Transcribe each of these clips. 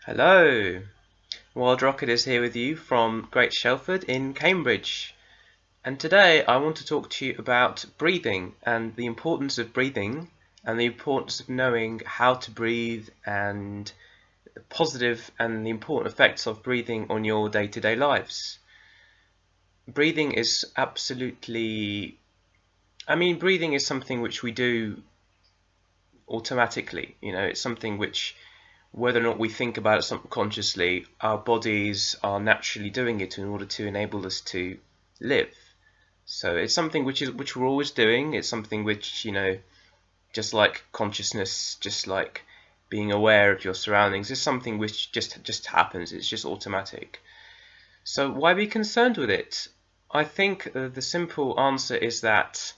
Hello, Wild Rocket is here with you from Great Shelford in Cambridge. And today I want to talk to you about breathing and the importance of breathing and the importance of knowing how to breathe and the positive and the important effects of breathing on your day-to-day lives. Breathing is breathing is something which we do automatically. It's something which, whether or not we think about it subconsciously, our bodies are naturally doing it in order to enable us to live. So it's something which we're always doing. It's something which, just like consciousness, just like being aware of your surroundings, is something which just happens. It's just automatic. So why be concerned with it? I think the simple answer is that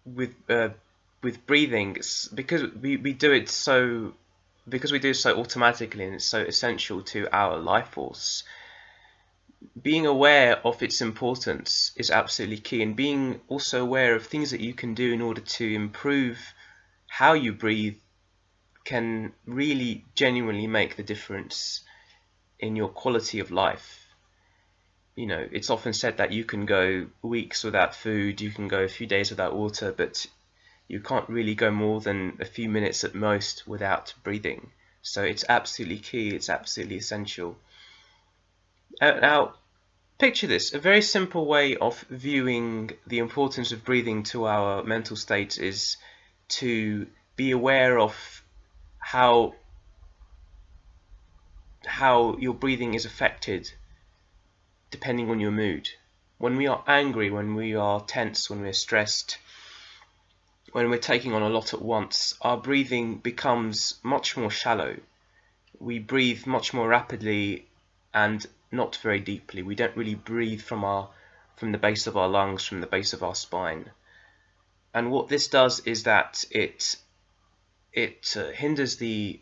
with breathing, because we do it so automatically, and it's so essential to our life force. Being aware of its importance is absolutely key, and being also aware of things that you can do in order to improve how you breathe can really genuinely make the difference in your quality of life. It's often said that you can go weeks without food, you can go a few days without water, but you can't really go more than a few minutes at most without breathing. So it's absolutely key, it's absolutely essential. Now, picture this. A very simple way of viewing the importance of breathing to our mental state is to be aware of how your breathing is affected depending on your mood. When we are angry, when we are tense, when we're stressed, when we're taking on a lot at once, our breathing becomes much more shallow. We breathe much more rapidly and not very deeply. We don't really breathe from the base of our lungs, from the base of our spine. And what this does is that it hinders the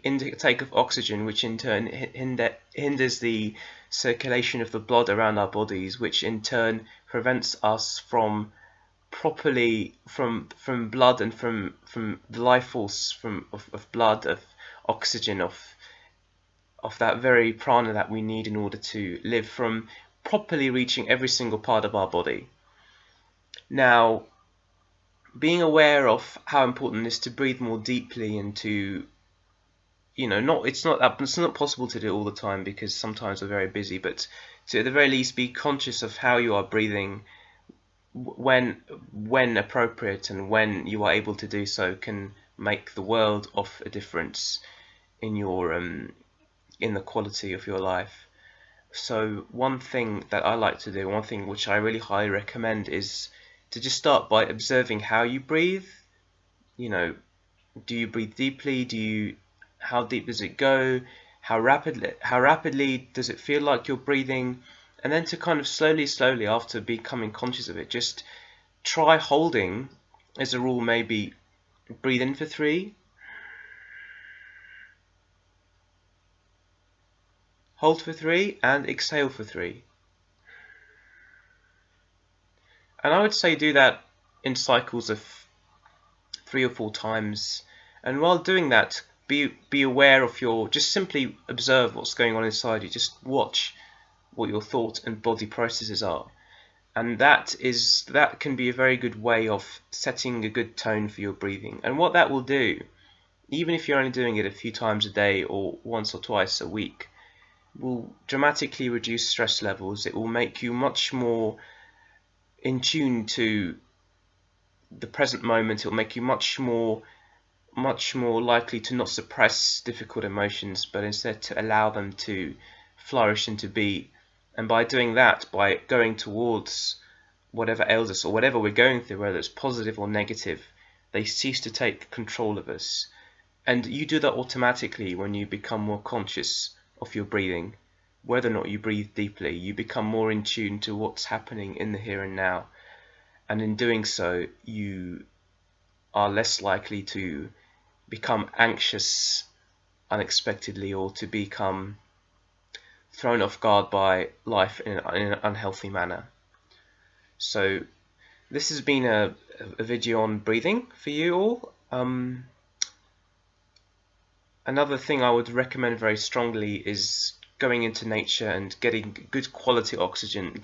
intake of oxygen, which in turn hinders the circulation of the blood around our bodies, which in turn prevents us from blood and from the life force of blood, of oxygen, of that very prana that we need in order to live, from properly reaching every single part of our body. Now, being aware of how important it is to breathe more deeply and to, it's not possible to do all the time because sometimes we're very busy, but to at the very least be conscious of how you are breathing when appropriate and when you are able to do so can make the world of a difference in your in the quality of your life. So one thing that I like to do, one thing which I really highly recommend, is to just start by observing how you breathe. Do you breathe deeply? How deep does it go? How rapidly does it feel like you're breathing? And then to kind of slowly, after becoming conscious of it, just try holding, as a rule, maybe breathe in for 3, hold for 3, and exhale for 3. And I would say do that in cycles of 3 or 4 times. And while doing that, be aware of just simply observe what's going on inside you. Just watch what your thought and body processes are. And that can be a very good way of setting a good tone for your breathing. And what that will do, even if you're only doing it a few times a day or once or twice a week, will dramatically reduce stress levels. It will make you much more in tune to the present moment. It will make you much more likely to not suppress difficult emotions, but instead to allow them to flourish and to be. And by doing that, by going towards whatever ails us or whatever we're going through, whether it's positive or negative, they cease to take control of us. And you do that automatically when you become more conscious of your breathing. Whether or not you breathe deeply, you become more in tune to what's happening in the here and now. And in doing so, you are less likely to become anxious unexpectedly or to become thrown off guard by life in an unhealthy manner. So this has been a video on breathing for you all. Another thing I would recommend very strongly is going into nature and getting good quality oxygen.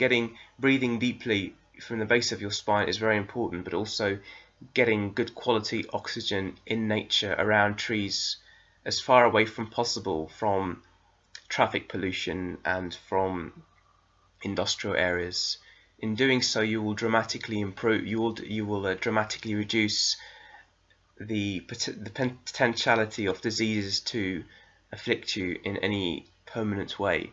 Breathing deeply from the base of your spine is very important, but also getting good quality oxygen in nature around trees, as far away from possible from traffic pollution and from industrial areas. In doing so, you will dramatically improve. You will dramatically reduce the potentiality of diseases to afflict you in any permanent way.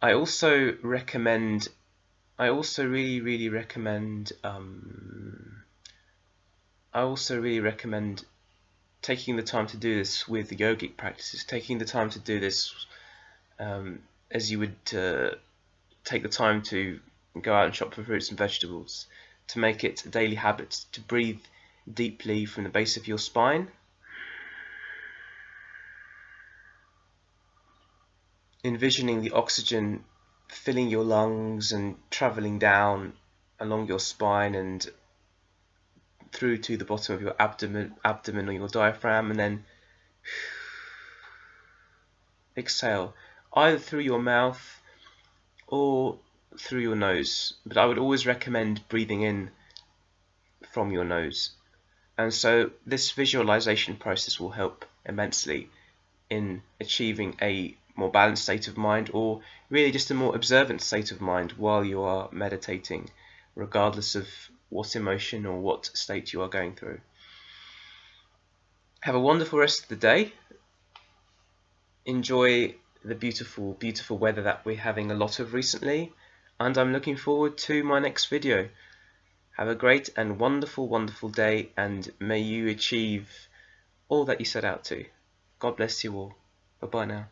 I also recommend. I also really recommend. I also really recommend taking the time to do this with yogic practices. Taking the time to do this as you would take the time to go out and shop for fruits and vegetables. To make it a daily habit to breathe deeply from the base of your spine, envisioning the oxygen filling your lungs and traveling down along your spine and through to the bottom of your abdomen or your diaphragm, and then exhale either through your mouth or through your nose, but I would always recommend breathing in from your nose. And so this visualization process will help immensely in achieving a more balanced state of mind, or really just a more observant state of mind while you are meditating, regardless of what emotion or what state you are going through. Have a wonderful rest of the day. Enjoy the beautiful, beautiful weather that we're having a lot of recently, and I'm looking forward to my next video. Have a great and wonderful, wonderful day, and may you achieve all that you set out to. God bless you all. Bye-bye now.